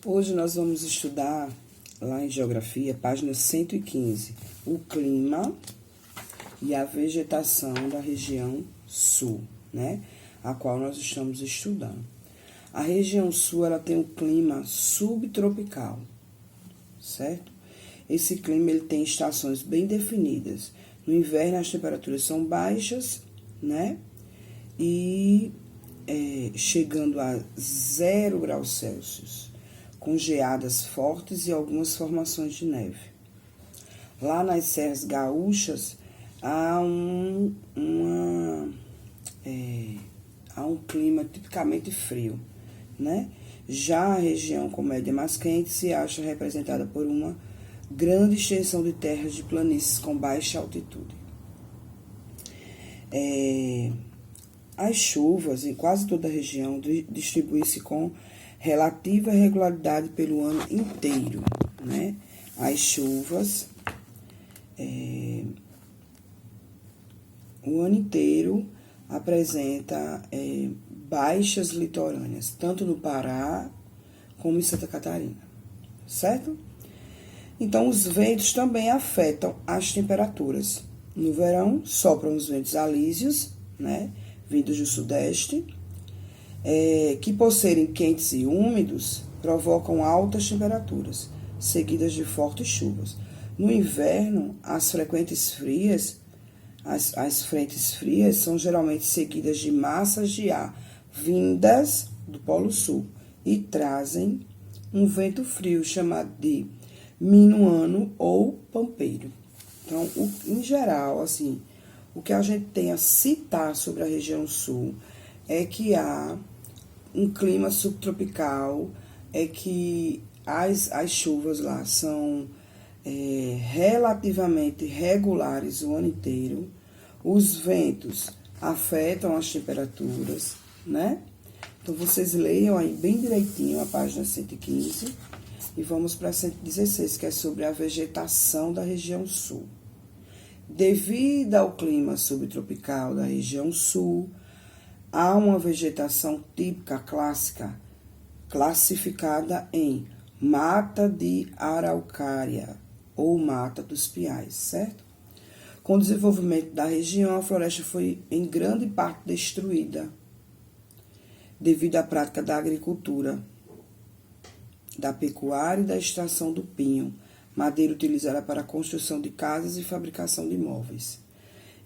Hoje nós vamos estudar, lá em Geografia, página 115, o clima e a vegetação da região sul, né? A qual nós estamos estudando. A região sul, ela tem um clima subtropical, certo? Esse clima, ele tem estações bem definidas. No inverno, as temperaturas são baixas, né? E chegando a 0 graus Celsius, com geadas fortes e algumas formações de neve. Lá nas serras gaúchas, há um clima tipicamente frio, né? Já a região com média mais quente se acha representada por uma grande extensão de terras de planícies com baixa altitude. As chuvas em quase toda a região distribuem-se com relativa regularidade pelo ano inteiro, né? As chuvas o ano inteiro apresenta baixas litorâneas, tanto no Pará como em Santa Catarina, certo? Então, os ventos também afetam as temperaturas. No verão, sopram os ventos alísios, né, vindos do sudeste, que, por serem quentes e úmidos, provocam altas temperaturas, seguidas de fortes chuvas. No inverno, as frentes frias são geralmente seguidas de massas de ar vindas do Polo Sul e trazem um vento frio chamado de minuano ou pampeiro. Então, em geral, assim, o que a gente tem a citar sobre a região sul é que há um clima subtropical, é que as chuvas lá são relativamente regulares o ano inteiro, os ventos afetam as temperaturas, né? Então, vocês leiam aí bem direitinho a página 115 e vamos para 116, que é sobre a vegetação da região sul. Devido ao clima subtropical da região sul, há uma vegetação típica clássica, classificada em mata de araucária ou mata dos piais, certo? Com o desenvolvimento da região, a floresta foi em grande parte destruída devido à prática da agricultura, da pecuária e da extração do pinho, madeira utilizada para a construção de casas e fabricação de móveis.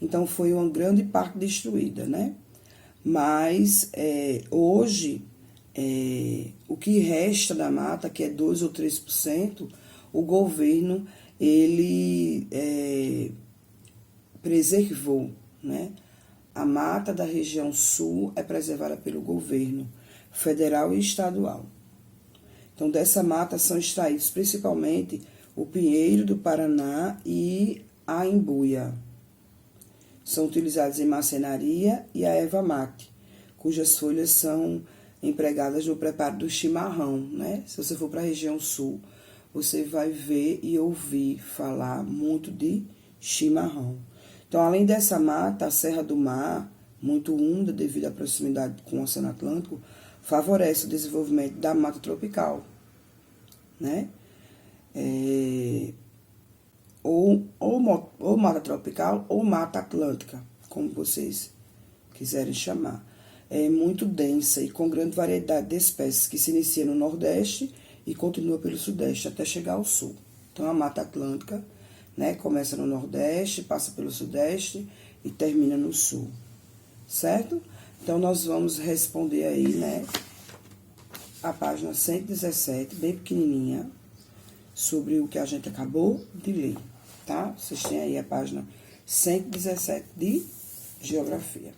Então, foi uma grande parte destruída, né? Mas, hoje, o que resta da mata, que é 2 ou 3%, o governo, ele preservou, né? A mata da região sul é preservada pelo governo federal e estadual. Então, dessa mata são extraídos principalmente o pinheiro do Paraná e a embuia. São utilizados em marcenaria e a erva mate, cujas folhas são empregadas no preparo do chimarrão, né? Se você for para a região sul, você vai ver e ouvir falar muito de chimarrão. Então, além dessa mata, a Serra do Mar, muito úmida devido à proximidade com o Oceano Atlântico, favorece o desenvolvimento da mata tropical, né? Ou mata tropical ou mata atlântica, como vocês quiserem chamar. É muito densa e com grande variedade de espécies que se inicia no Nordeste e continua pelo Sudeste até chegar ao Sul. Então, a Mata Atlântica, né, começa no Nordeste, passa pelo Sudeste e termina no Sul, certo? Então, nós vamos responder aí, né, a página 117, bem pequenininha, sobre o que a gente acabou de ler, tá? Vocês têm aí a página 117 de Geografia.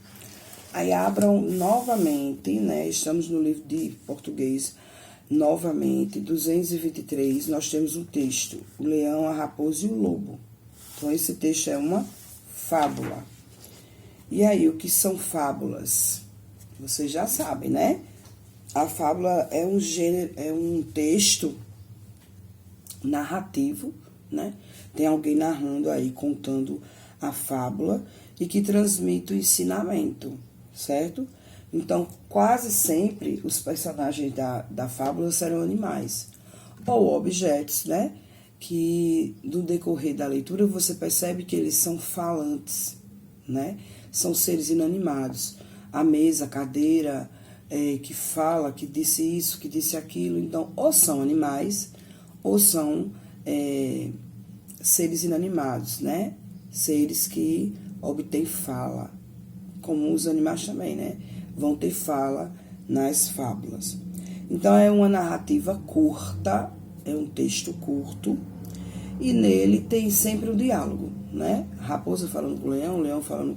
Aí abram novamente, né? Estamos no livro de português, novamente, 223, nós temos um texto, o leão, a raposa e o lobo. Então, esse texto é uma fábula. E aí, o que são fábulas? Vocês já sabem, né? A fábula é um gênero, é um texto narrativo, né? Tem alguém narrando aí, contando a fábula e que transmite o ensinamento, certo? Então, quase sempre, os personagens da fábula serão animais. Ou objetos, né? Que, no decorrer da leitura, você percebe que eles são falantes, né? São seres inanimados. A mesa, a cadeira, que fala, que disse isso, que disse aquilo. Então, ou são animais, ou são seres inanimados, né? Seres que obtêm fala, como os animais também, né? Vão ter fala nas fábulas. Então, é uma narrativa curta, é um texto curto, e nele tem sempre um diálogo, né? A raposa falando com o leão falando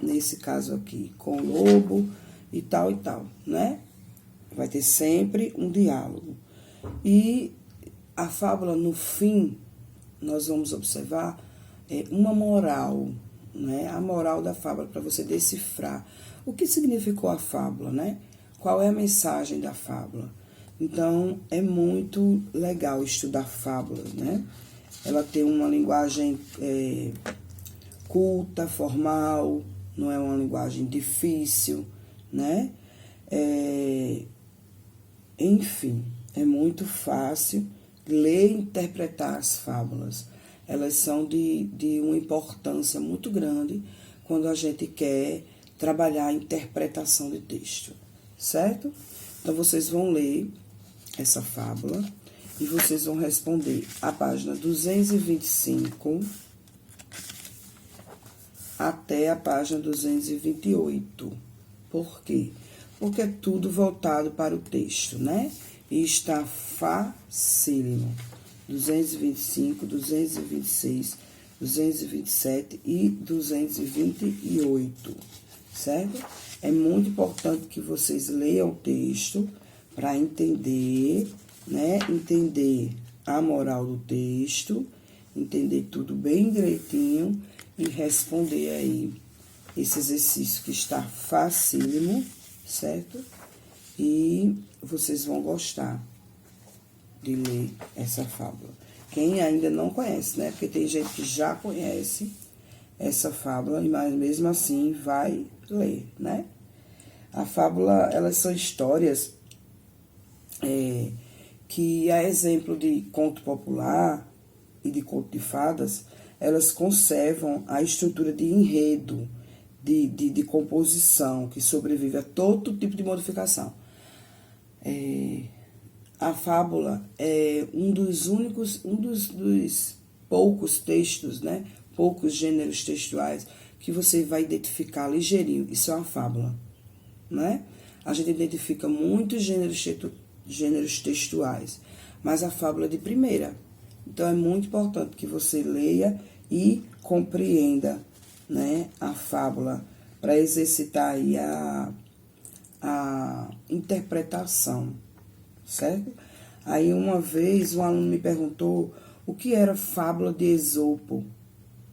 nesse caso aqui, com o lobo e tal, né? Vai ter sempre um diálogo. E a fábula, no fim, nós vamos observar uma moral, né? A moral da fábula, para você decifrar o que significou a fábula, né? Qual é a mensagem da fábula? Então, é muito legal estudar fábulas, né? Ela tem uma linguagem culta, formal, não é uma linguagem difícil, né? Enfim, é muito fácil ler e interpretar as fábulas. Elas são de uma importância muito grande quando a gente quer trabalhar a interpretação de texto, certo? Então, vocês vão ler essa fábula e vocês vão responder a página 225 até a página 228. Por quê? Porque é tudo voltado para o texto, né? E está facílimo. 225, 226, 227 e 228, certo? É muito importante que vocês leiam o texto para entender, né? Entender a moral do texto, entender tudo bem direitinho e responder aí esse exercício que está facílimo, certo? E vocês vão gostar de ler essa fábula. Quem ainda não conhece, né? Porque tem gente que já conhece essa fábula, mas mesmo assim vai ler, né? A fábula, elas são histórias que, a exemplo de conto popular e de conto de fadas, elas conservam a estrutura de enredo, de composição, que sobrevive a todo tipo de modificação. A fábula é um dos poucos textos, né? Poucos gêneros textuais que você vai identificar ligeirinho. Isso é uma fábula, né? A gente identifica muitos gêneros textuais, mas a fábula é de primeira. Então, é muito importante que você leia e compreenda, né, a fábula para exercitar aí a interpretação, certo? Aí, uma vez, um aluno me perguntou o que era fábula de Esopo,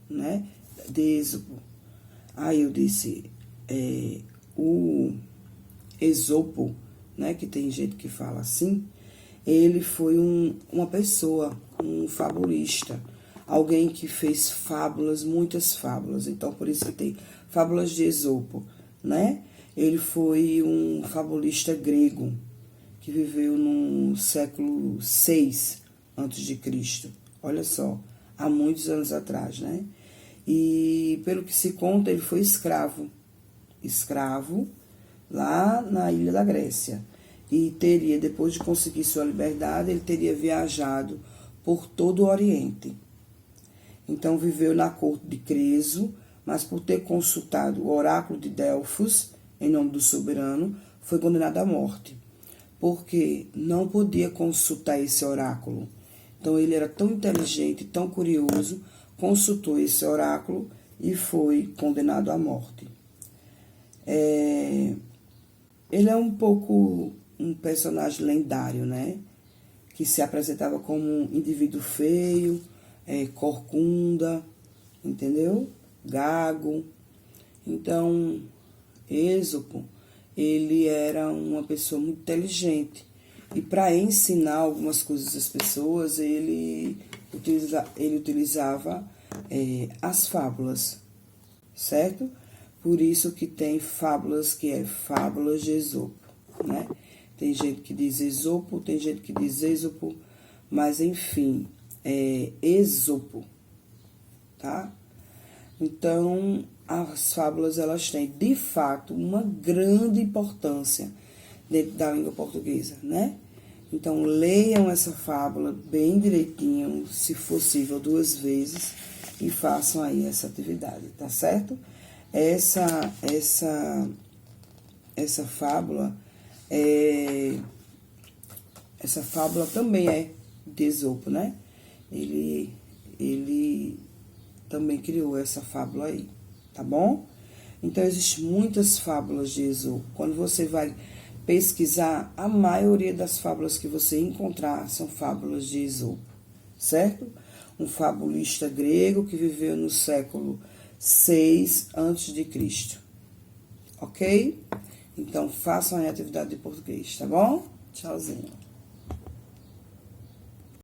né? De Êxopo. Aí eu disse, o Esopo, né? Que tem gente que fala assim, ele foi uma pessoa, um fabulista, alguém que fez fábulas, muitas fábulas. Então, por isso que tem fábulas de Esopo, né? Ele foi um fabulista grego, que viveu no século VI a.C., olha só, há muitos anos atrás, né? E, pelo que se conta, ele foi escravo lá na ilha da Grécia. E teria, depois de conseguir sua liberdade, ele teria viajado por todo o Oriente. Então, viveu na corte de Creso, mas por ter consultado o oráculo de Delfos, em nome do soberano, foi condenado à morte, porque não podia consultar esse oráculo. Então, ele era tão inteligente, tão curioso, consultou esse oráculo e foi condenado à morte. Ele é um pouco um personagem lendário, né? Que se apresentava como um indivíduo feio, corcunda, entendeu? Gago. Então, Êxopo, ele era uma pessoa muito inteligente. E para ensinar algumas coisas às pessoas, ele utilizava as fábulas, certo? Por isso que tem fábulas que é fábulas de Esopo, né? Tem gente que diz Esopo, tem gente que diz Êxopo, mas enfim, é Esopo, tá? Então, as fábulas, elas têm, de fato, uma grande importância dentro da língua portuguesa, né? Então, leiam essa fábula bem direitinho, se possível, 2 vezes, e façam aí essa atividade, tá certo? Essa fábula essa fábula também é de Esopo, né? Ele também criou essa fábula aí, tá bom? Então, existem muitas fábulas de Esopo. Quando você vai pesquisar, a maioria das fábulas que você encontrar são fábulas de Esopo, certo? Um fabulista grego que viveu no século 6 a.C., ok? Então, façam a atividade de português, tá bom? Tchauzinho.